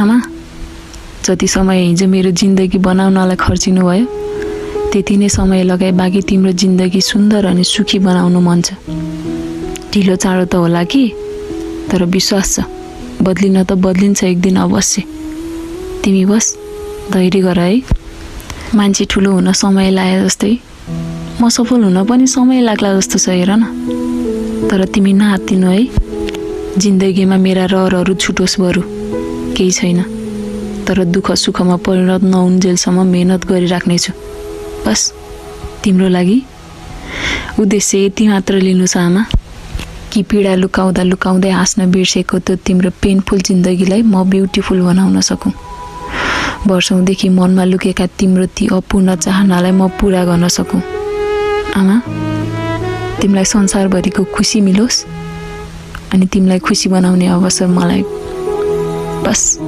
आमा, जति समय हिजो मेरो जिन्दगी बनाउनलाई खर्चिनु भयो त्यति नै समय लगाए बाँकी तिम्रो जिन्दगी सुन्दर अनि सुखी बनाउनु मन छ। ढिलो चाँडो त होला कि, तर विश्वास छ बदलिन त बदलिन्छ एक दिन अवश्य। तिमी बस धैर्य गर है। मान्छे ठुलो हुन समय लागे जस्तै म सफल हुन पनि समय लाग्ला जस्तो छ, हेर न। तर तिमी नहात्तिनु है। जिन्दगीमा मेरा रहरहरू छुटोस् बरु केही छैन, तर दुःख सुखमा परिणत नहुन्जेलसम्म मेहनत गरिराख्नेछु। बस तिम्रो लागि उद्देश्य यति मात्र लिनु छ आमा, कि पीडा लुकाउँदा लुकाउँदै हाँस्न बिर्सेको त्यो तिम्रो पेनफुल जिन्दगीलाई म ब्युटिफुल बनाउन सकूँ। वर्षौँदेखि मनमा लुकेका तिम्रो ती अपूर्ण चाहनालाई म पुरा गर्न सकूँ। आमा, तिमीलाई संसारभरिको खुसी मिलोस् अनि तिमीलाई खुसी बनाउने अवसर मलाई बस